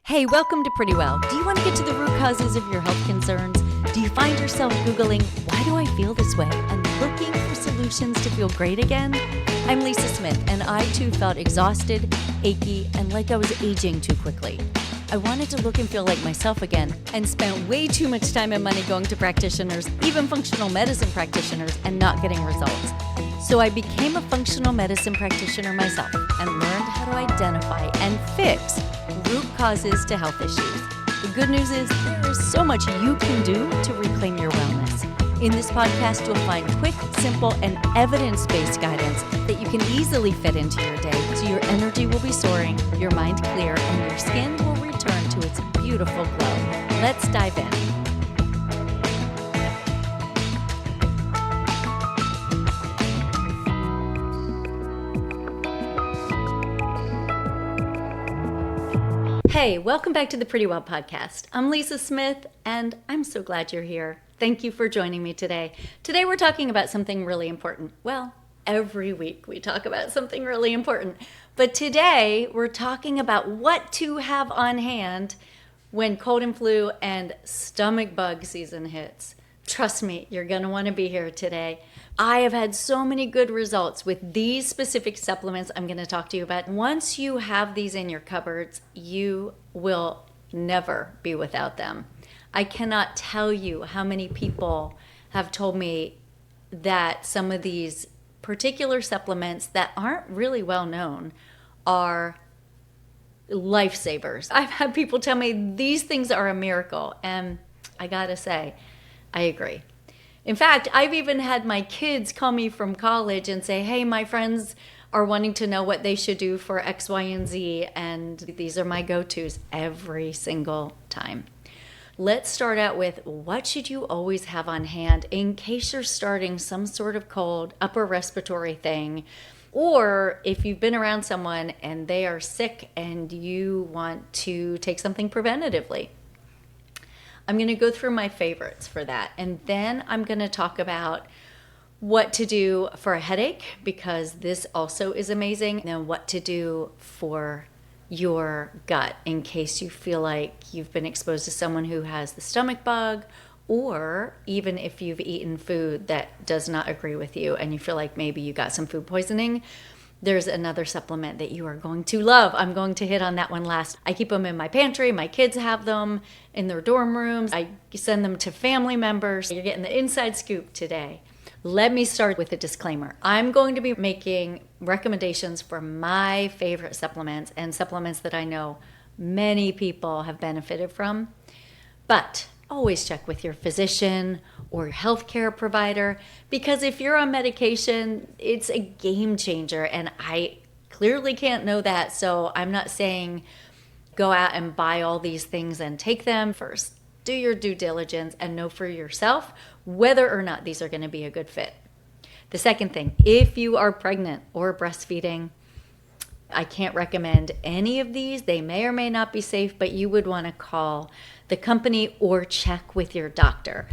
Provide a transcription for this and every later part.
Hey, welcome to Pretty Well. Do you want to get to the root causes of your health concerns? Do you find yourself Googling, why do I feel this way? And looking for solutions to feel great again? I'm Lisa Smith, and I too felt exhausted, achy, and like I was aging too quickly. I wanted to look and feel like myself again, and spent way too much time and money going to practitioners, even functional medicine practitioners, and not getting results. So I became a functional medicine practitioner myself and learned how to identify and fix root causes to health issues. The good news is there is so much you can do to reclaim your wellness. In this podcast, you'll find quick, simple, and evidence-based guidance that you can easily fit into your day so your energy will be soaring, your mind clear, and your skin will return to its beautiful glow. Let's dive in. Hey, welcome back to the Pretty Well podcast. I'm Lisa Smith, and I'm so glad you're here. Thank you for joining me today. Today we're talking about something really important. Well, every week we talk about something really important. But today we're talking about what to have on hand when cold and flu and stomach bug season hits. Trust me, you're going to want to be here today. I have had so many good results with these specific supplements I'm going to talk to you about. Once you have these in your cupboards, you will never be without them. I cannot tell you how many people have told me that some of these particular supplements that aren't really well known are lifesavers. I've had people tell me these things are a miracle, and I gotta say, I agree. In fact, I've even had my kids call me from college and say, hey, my friends are wanting to know what they should do for X, Y, and Z, and these are my go-tos every single time. Let's start out with what should you always have on hand in case you're starting some sort of cold, upper respiratory thing, or if you've been around someone and they are sick and you want to take something preventatively. I'm going to go through my favorites for that, and then I'm going to talk about what to do for a headache, because this also is amazing, and then what to do for your gut in case you feel like you've been exposed to someone who has the stomach bug, or even if you've eaten food that does not agree with you and you feel like maybe you got some food poisoning. There's another supplement that you are going to love. I'm going to hit on that one last. I keep them in my pantry. My kids have them in their dorm rooms. I send them to family members. You're getting the inside scoop today. Let me start with a disclaimer. I'm going to be making recommendations for my favorite supplements and supplements that I know many people have benefited from. But always check with your physician or healthcare provider, because if you're on medication, it's a game changer, and I clearly can't know that, so I'm not saying go out and buy all these things and take them. First, do your due diligence and know for yourself whether or not these are going to be a good fit. The second thing, if you are pregnant or breastfeeding, I can't recommend any of these. They may or may not be safe, but you would want to call the company or check with your doctor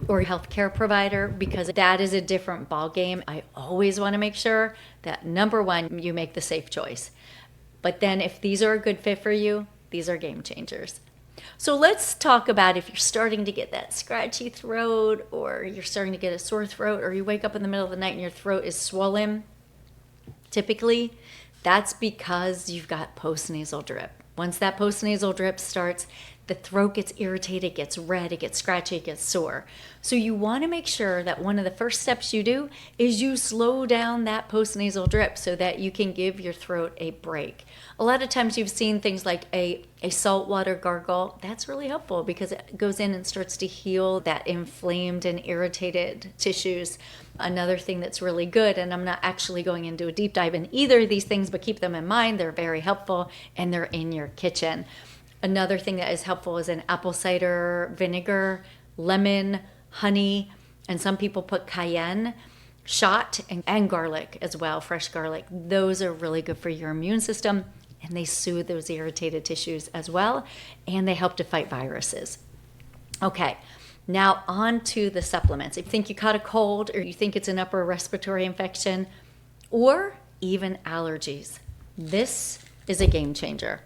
or healthcare provider, because that is a different ballgame. I always want to make sure that, number one, you make the safe choice. But then if these are a good fit for you, these are game changers. So let's talk about if you're starting to get that scratchy throat, or you're starting to get a sore throat, or you wake up in the middle of the night and your throat is swollen. Typically, that's because you've got postnasal drip. Once that postnasal drip starts, the throat gets irritated, gets red, it gets scratchy, it gets sore. So you want to make sure that one of the first steps you do is you slow down that postnasal drip so that you can give your throat a break. A lot of times you've seen things like a saltwater gargle. That's really helpful because it goes in and starts to heal that inflamed and irritated tissues. Another thing that's really good, and I'm not actually going into a deep dive in either of these things, but keep them in mind. They're very helpful, and they're in your kitchen. Another thing that is helpful is an apple cider vinegar, lemon, honey, and some people put cayenne shot and garlic as well, fresh garlic. Those are really good for your immune system, and they soothe those irritated tissues as well, and they help to fight viruses. Okay, now on to the supplements. If you think you caught a cold, or you think it's an upper respiratory infection, or even allergies, this is a game changer.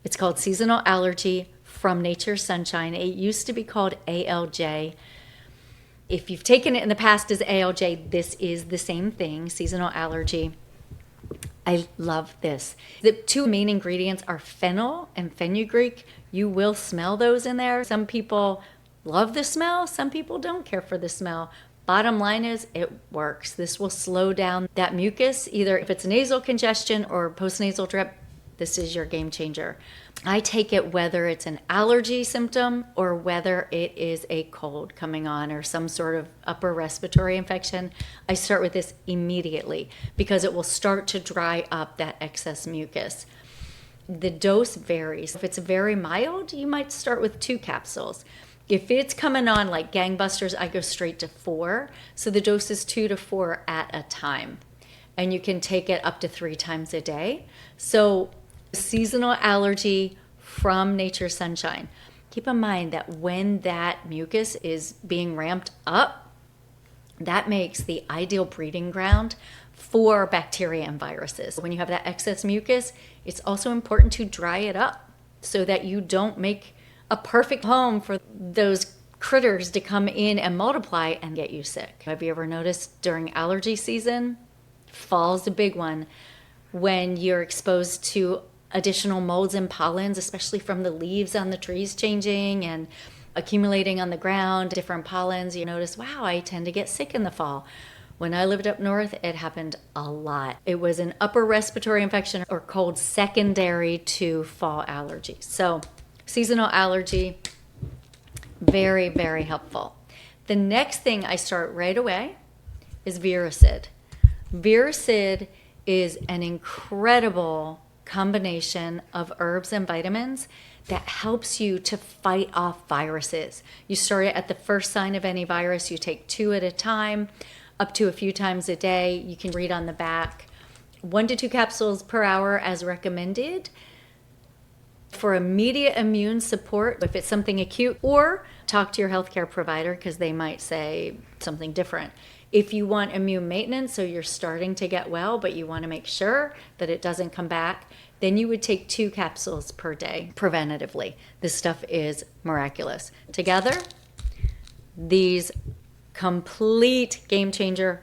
It's called Seasonal Allergy from Nature's Sunshine. It used to be called ALJ. If you've taken it in the past as ALJ, this is the same thing, seasonal allergy. I love this. The two main ingredients are fennel and fenugreek. You will smell those in there. Some people love the smell. Some people don't care for the smell. Bottom line is it works. This will slow down that mucus, either if it's nasal congestion or postnasal drip. This is your game changer. I take it whether it's an allergy symptom or whether it is a cold coming on or some sort of upper respiratory infection. I start with this immediately because it will start to dry up that excess mucus. The dose varies. If it's very mild, you might start with 2 capsules. If it's coming on like gangbusters, I go straight to 4. So the dose is 2 to 4 at a time. And you can take it up to 3 times a day. So seasonal allergy from Nature's Sunshine. Keep in mind that when that mucus is being ramped up, that makes the ideal breeding ground for bacteria and viruses. When you have that excess mucus, it's also important to dry it up so that you don't make a perfect home for those critters to come in and multiply and get you sick. Have you ever noticed during allergy season, fall's a big one, when you're exposed to additional molds and pollens, especially from the leaves on the trees changing and accumulating on the ground, different pollens, you notice, wow, I tend to get sick in the fall. When I lived up north, it happened a lot. It was an upper respiratory infection or cold secondary to fall allergies. So seasonal allergy, very, very helpful. The next thing I start right away is Viricid. Viricid is an incredible combination of herbs and vitamins that helps you to fight off viruses. You start it at the first sign of any virus. You take 2 at a time, up to a few times a day. You can read on the back. 1 to 2 capsules per hour as recommended for immediate immune support if it's something acute, or talk to your healthcare provider because they might say something different. If you want immune maintenance, so you're starting to get well, but you want to make sure that it doesn't come back, then you would take 2 capsules per day preventatively. This stuff is miraculous. Together, these complete game changer,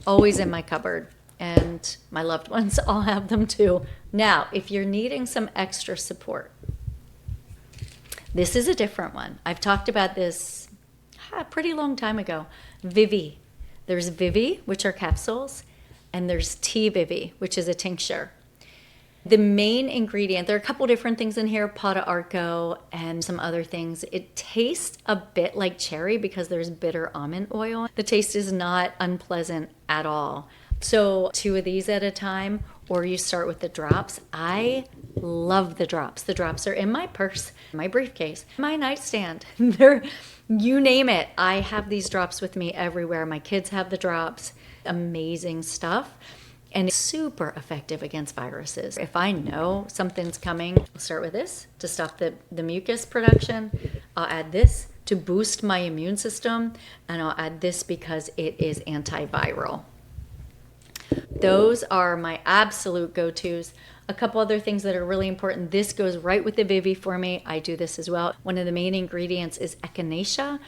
always in my cupboard, and my loved ones all have them too. Now, if you're needing some extra support, this is a different one. I've talked about this a pretty long time ago. Vivi. There's Vivi, which are capsules, and there's Vivi, which is a tincture. The main ingredient, there are a couple different things in here, Pata Arco and some other things. It tastes a bit like cherry because there's bitter almond oil. The taste is not unpleasant at all. So 2 of these at a time, or you start with the drops. I love the drops. The drops are in my purse, my briefcase, my nightstand. They're, you name it. I have these drops with me everywhere. My kids have the drops. Amazing stuff. And it's super effective against viruses. If I know something's coming, I'll start with this to stop the mucus production. I'll add this to boost my immune system. And I'll add this because it is antiviral. Those are my absolute go-tos. A couple other things that are really important. This goes right with the Vivi for me. I do this as well. One of the main ingredients is echinacea,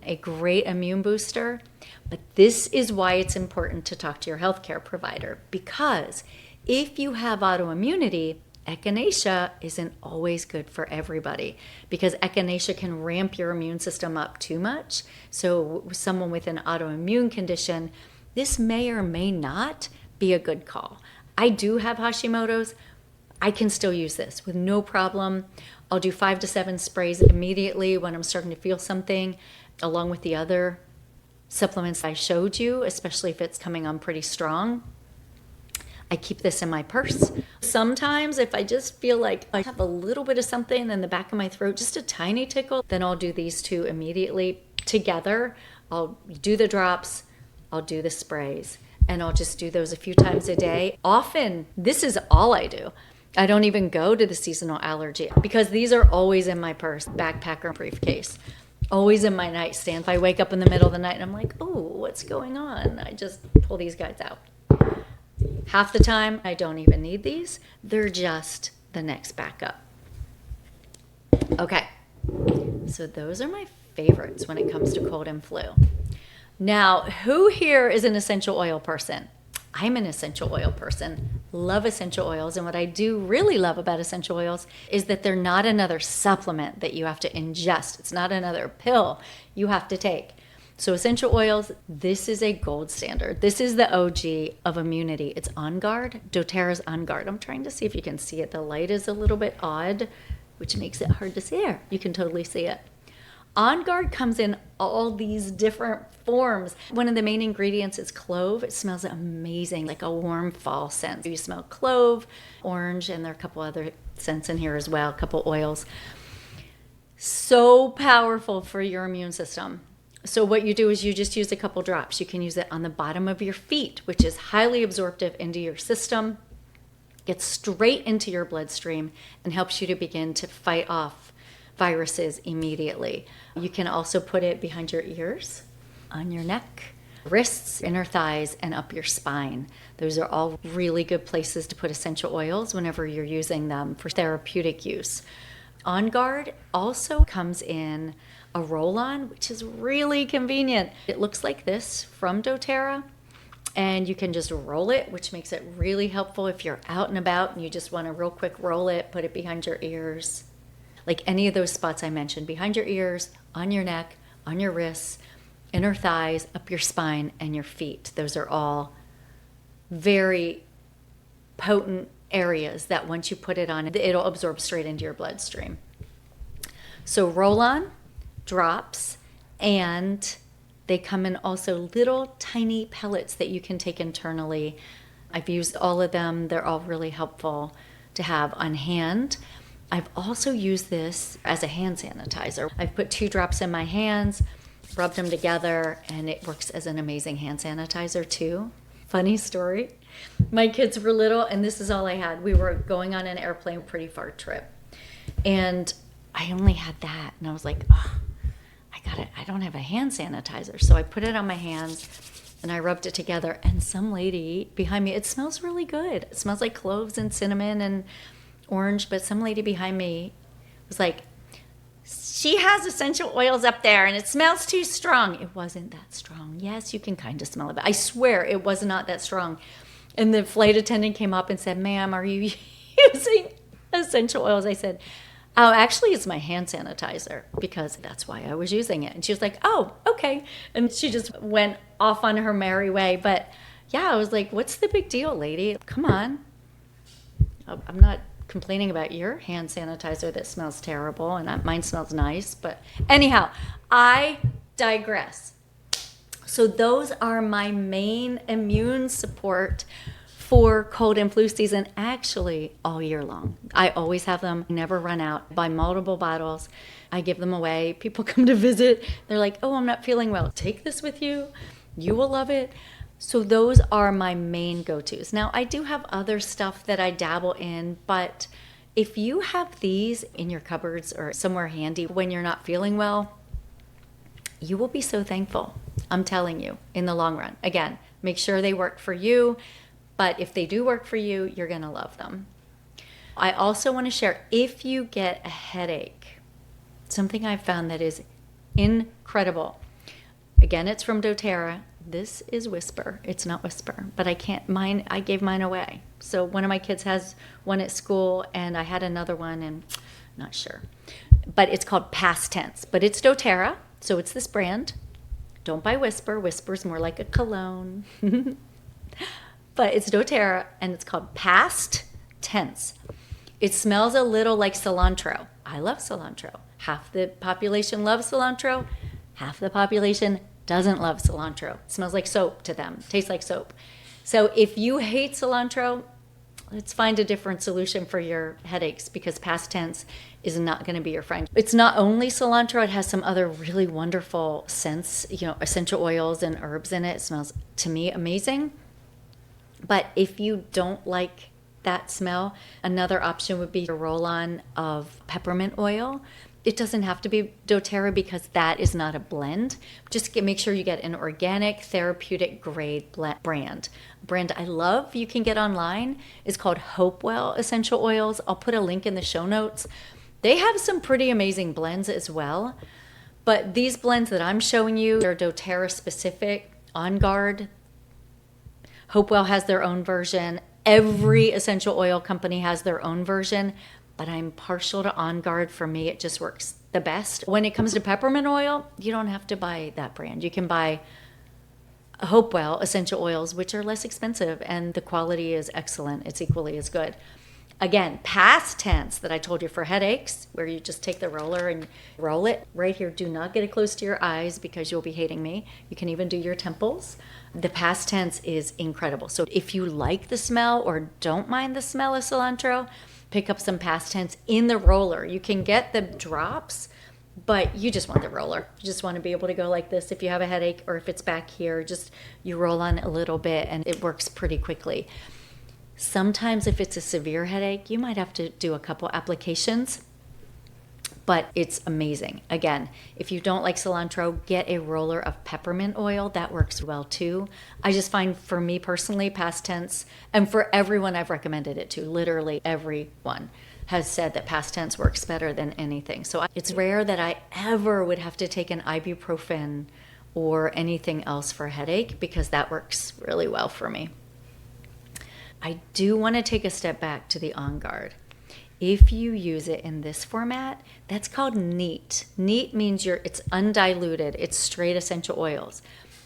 a great immune booster. But this is why it's important to talk to your healthcare provider, because if you have autoimmunity, echinacea isn't always good for everybody because echinacea can ramp your immune system up too much. So someone with an autoimmune condition, this may or may not be a good call. I do have Hashimoto's. I can still use this with no problem. I'll do 5 to 7 sprays immediately when I'm starting to feel something, along with the other supplements I showed you, especially if it's coming on pretty strong. I keep this in my purse. Sometimes if I just feel like I have a little bit of something in the back of my throat, just a tiny tickle, then I'll do these 2 immediately together. I'll do the drops, I'll do the sprays, and I'll just do those a few times a day. Often, this is all I do. I don't even go to the seasonal allergy because these are always in my purse, backpack, or briefcase. Always in my nightstand. If I wake up in the middle of the night and I'm like, oh, what's going on? I just pull these guys out. Half the time, I don't even need these. They're just the next backup. Okay, so those are my favorites when it comes to cold and flu. Now, who here is an essential oil person? I'm an essential oil person, love essential oils. And what I do really love about essential oils is that they're not another supplement that you have to ingest. It's not another pill you have to take. So essential oils, this is a gold standard. This is the OG of immunity. It's On Guard, doTERRA's On Guard. I'm trying to see if you can see it. The light is a little bit odd, which makes it hard to see. There, you can totally see it. On Guard comes in all these different forms. One of the main ingredients is clove. It smells amazing, like a warm fall scent. You smell clove, orange, and there are a couple other scents in here as well, a couple oils. So powerful for your immune system. So what you do is you just use a couple drops. You can use it on the bottom of your feet, which is highly absorptive into your system, gets straight into your bloodstream, and helps you to begin to fight off viruses immediately. You can also put it behind your ears, on your neck, wrists, inner thighs, and up your spine. Those are all really good places to put essential oils whenever you're using them for therapeutic use. On Guard also comes in a roll-on, which is really convenient. It looks like this from doTERRA, and you can just roll it, which makes it really helpful if you're out and about and you just want to real quick roll it, put it behind your ears. Like any of those spots I mentioned, behind your ears, on your neck, on your wrists, inner thighs, up your spine, and your feet. Those are all very potent areas that once you put it on, it'll absorb straight into your bloodstream. So roll-on, drops, and they come in also little tiny pellets that you can take internally. I've used all of them. They're all really helpful to have on hand. I've also used this as a hand sanitizer. I've put 2 drops in my hands, rubbed them together, and it works as an amazing hand sanitizer too. Funny story. My kids were little, and this is all I had. We were going on an airplane, pretty far trip, and I only had that, and I was like, oh, I don't have a hand sanitizer. So I put it on my hands and I rubbed it together, and some lady behind me, it smells really good. It smells like cloves and cinnamon and orange, but some lady behind me was like, she has essential oils up there and it smells too strong. It wasn't that strong. Yes, you can kind of smell it, but I swear it was not that strong. And the flight attendant came up and said, ma'am, are you using essential oils? I said, oh, actually, it's my hand sanitizer, because that's why I was using it. And she was like, oh, okay. And she just went off on her merry way. But yeah, I was like, what's the big deal, lady? Come on. I'm not complaining about your hand sanitizer that smells terrible, and mine smells nice. But anyhow, I digress. So those are my main immune support for cold and flu season, actually all year long. I always have them, never run out. Buy multiple bottles. I give them away. People come to visit. They're like, oh, I'm not feeling well. Take this with you. You will love it. So those are my main go-tos. Now, I do have other stuff that I dabble in, but if you have these in your cupboards or somewhere handy when you're not feeling well, you will be so thankful. I'm telling you, in the long run. Again, make sure they work for you. But if they do work for you, you're going to love them. I also want to share, if you get a headache, something I've found that is incredible. Again, it's from doTERRA. This is Whisper. It's not Whisper, but I gave mine away. So one of my kids has one at school, and I had another one, and not sure. But it's called Past Tense. But it's doTERRA, so it's this brand. Don't buy Whisper. Whisper's more like a cologne. But it's doTERRA, and it's called Past Tense. It smells a little like cilantro. I love cilantro. Half the population loves cilantro. Half the population doesn't love cilantro. It smells like soap to them. Tastes like soap. So if you hate cilantro, let's find a different solution for your headaches, because Past Tense is not going to be your friend. It's not only cilantro. It has some other really wonderful scents, essential oils and herbs in it. It smells, to me, amazing. But if you don't like that smell, another option would be a roll-on of peppermint oil. It doesn't have to be doTERRA, because that is not a blend. Just make sure you get an organic, therapeutic grade brand. Brand I love, you can get online, is called Hopewell Essential Oils. I'll put a link in the show notes. They have some pretty amazing blends as well. But these blends that I'm showing you, they're doTERRA specific. On Guard, Hopewell has their own version. Every essential oil company has their own version, but I'm partial to On Guard. For me, it just works the best. When it comes to peppermint oil, you don't have to buy that brand. You can buy Hopewell essential oils, which are less expensive, and the quality is excellent. It's equally as good. Again, past tense that I told you for headaches, where you just take the roller and roll it right here. Do not get it close to your eyes because you'll be hating me. You can even do your temples. The past tense is incredible. So if you like the smell or don't mind the smell of cilantro, pick up some past tense in the roller. You can get the drops, but you just want the roller. You just want to be able to go like this if you have a headache, or if it's back here, just you roll on a little bit and it works pretty quickly. Sometimes if it's a severe headache, you might have to do a couple applications, but it's amazing. Again, if you don't like cilantro, get a roller of peppermint oil. That works well too. I just find, for me personally, past tense, and for everyone I've recommended it to, literally everyone has said that past tense works better than anything. So it's rare that I ever would have to take an ibuprofen or anything else for a headache, because that works really well for me. I do want to take a step back to the On Guard. If you use it in this format, that's called neat. Neat means it's undiluted. It's straight essential oils.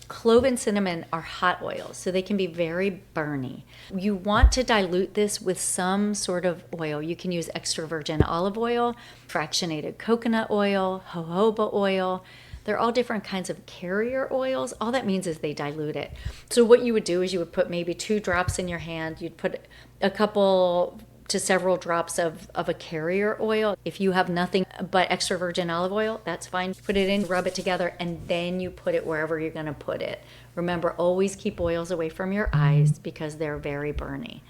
Clove and cinnamon are hot oils, so they can be very burny. You want to dilute this with some sort of oil. You can use extra virgin olive oil, fractionated coconut oil, jojoba oil. They're all different kinds of carrier oils. All that means is they dilute it. So what you would do is you would put maybe 2 drops in your hand. You'd put a couple to several drops of a carrier oil. If you have nothing but extra virgin olive oil, that's fine. Put it in, rub it together, and then you put it wherever you're going to put it. Remember, always keep oils away from your eyes because they're very burny.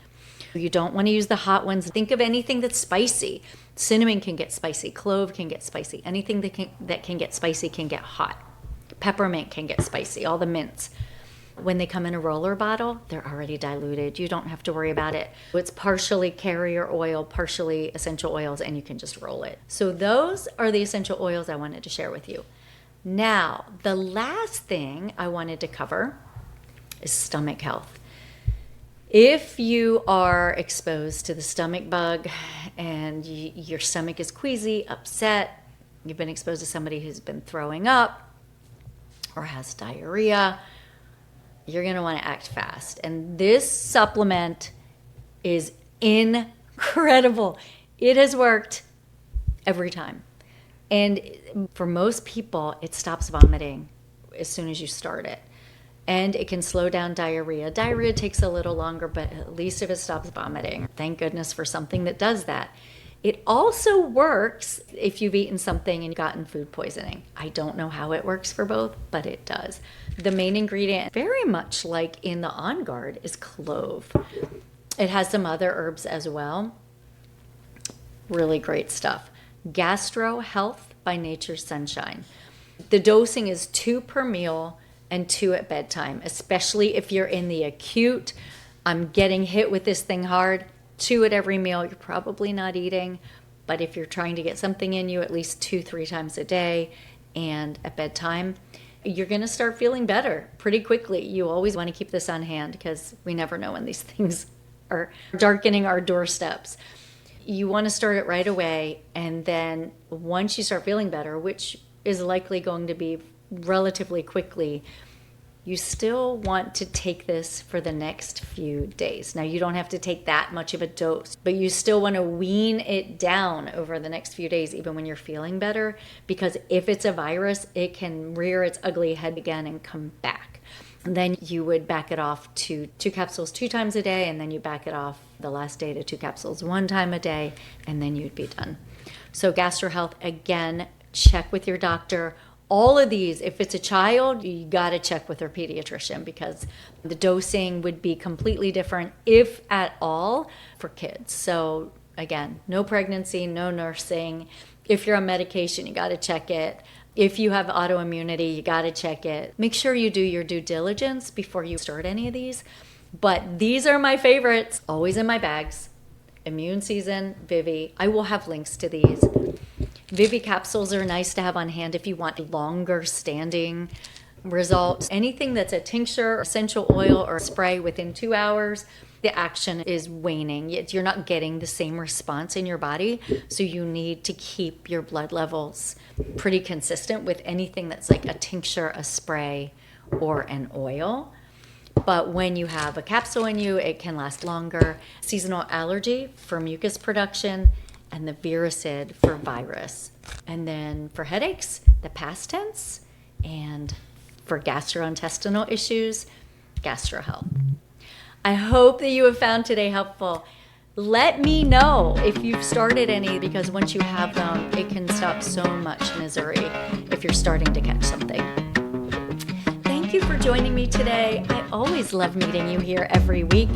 You don't want to use the hot ones. Think of anything that's spicy. Cinnamon can get spicy. Clove can get spicy. Anything that can get spicy can get hot. Peppermint can get spicy. All the mints. When they come in a roller bottle, they're already diluted. You don't have to worry about it. It's partially carrier oil, partially essential oils, and you can just roll it. So those are the essential oils I wanted to share with you. Now, the last thing I wanted to cover is stomach health. If you are exposed to the stomach bug and your stomach is queasy, upset, you've been exposed to somebody who's been throwing up or has diarrhea, you're going to want to act fast. And this supplement is incredible. It has worked every time. And for most people, it stops vomiting as soon as you start it. And it can slow down diarrhea. Diarrhea takes a little longer, but at least if it stops vomiting. Thank goodness for something that does that. It also works if you've eaten something and gotten food poisoning. I don't know how it works for both, but it does. The main ingredient, very much like in the On Guard, is clove. It has some other herbs as well. Really great stuff. Gastro Health by Nature's Sunshine. The dosing is 2 per meal and 2 at bedtime, especially if you're in the acute, I'm getting hit with this thing hard. 2 at every meal. You're probably not eating, but if you're trying to get something in you, at least 2-3 times a day and at bedtime, you're going to start feeling better pretty quickly. You always want to keep this on hand because we never know when these things are darkening our doorsteps. You want to start it right away, and then once you start feeling better, which is likely going to be relatively quickly, you still want to take this for the next few days. Now, you don't have to take that much of a dose, but you still want to wean it down over the next few days, even when you're feeling better, because if it's a virus, it can rear its ugly head again and come back. And then you would back it off to 2 capsules 2 times a day, and then you back it off the last day to 2 capsules 1 time a day, and then you'd be done. So Gastro Health, again, check with your doctor. All of these, if it's a child, you got to check with their pediatrician because the dosing would be completely different, if at all, for kids. So again, no pregnancy, no nursing. If you're on medication, you got to check it. If you have autoimmunity, you got to check it. Make sure you do your due diligence before you start any of these. But these are my favorites, always in my bags. Immune Season, Vivi. I will have links to these. Vivi capsules are nice to have on hand if you want longer standing results. Anything that's a tincture, essential oil, or spray within 2 hours, the action is waning. You're not getting the same response in your body, so you need to keep your blood levels pretty consistent with anything that's like a tincture, a spray, or an oil. But when you have a capsule in you, it can last longer. Seasonal allergy for mucus production, and the Viricid for virus. And then for headaches, the past tense, and for gastrointestinal issues, GastroHealth. I hope that you have found today helpful. Let me know if you've started any, because once you have them, it can stop so much misery if you're starting to catch something. Thank you for joining me today. I always love meeting you here every week.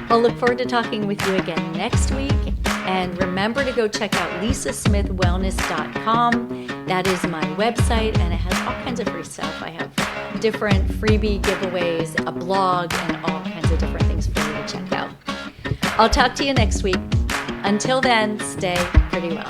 I'll look forward to talking with you again next week. And remember to go check out lisasmithwellness.com. That is my website, and it has all kinds of free stuff. I have different freebie giveaways, a blog, and all kinds of different things for you to check out. I'll talk to you next week. Until then, stay pretty well.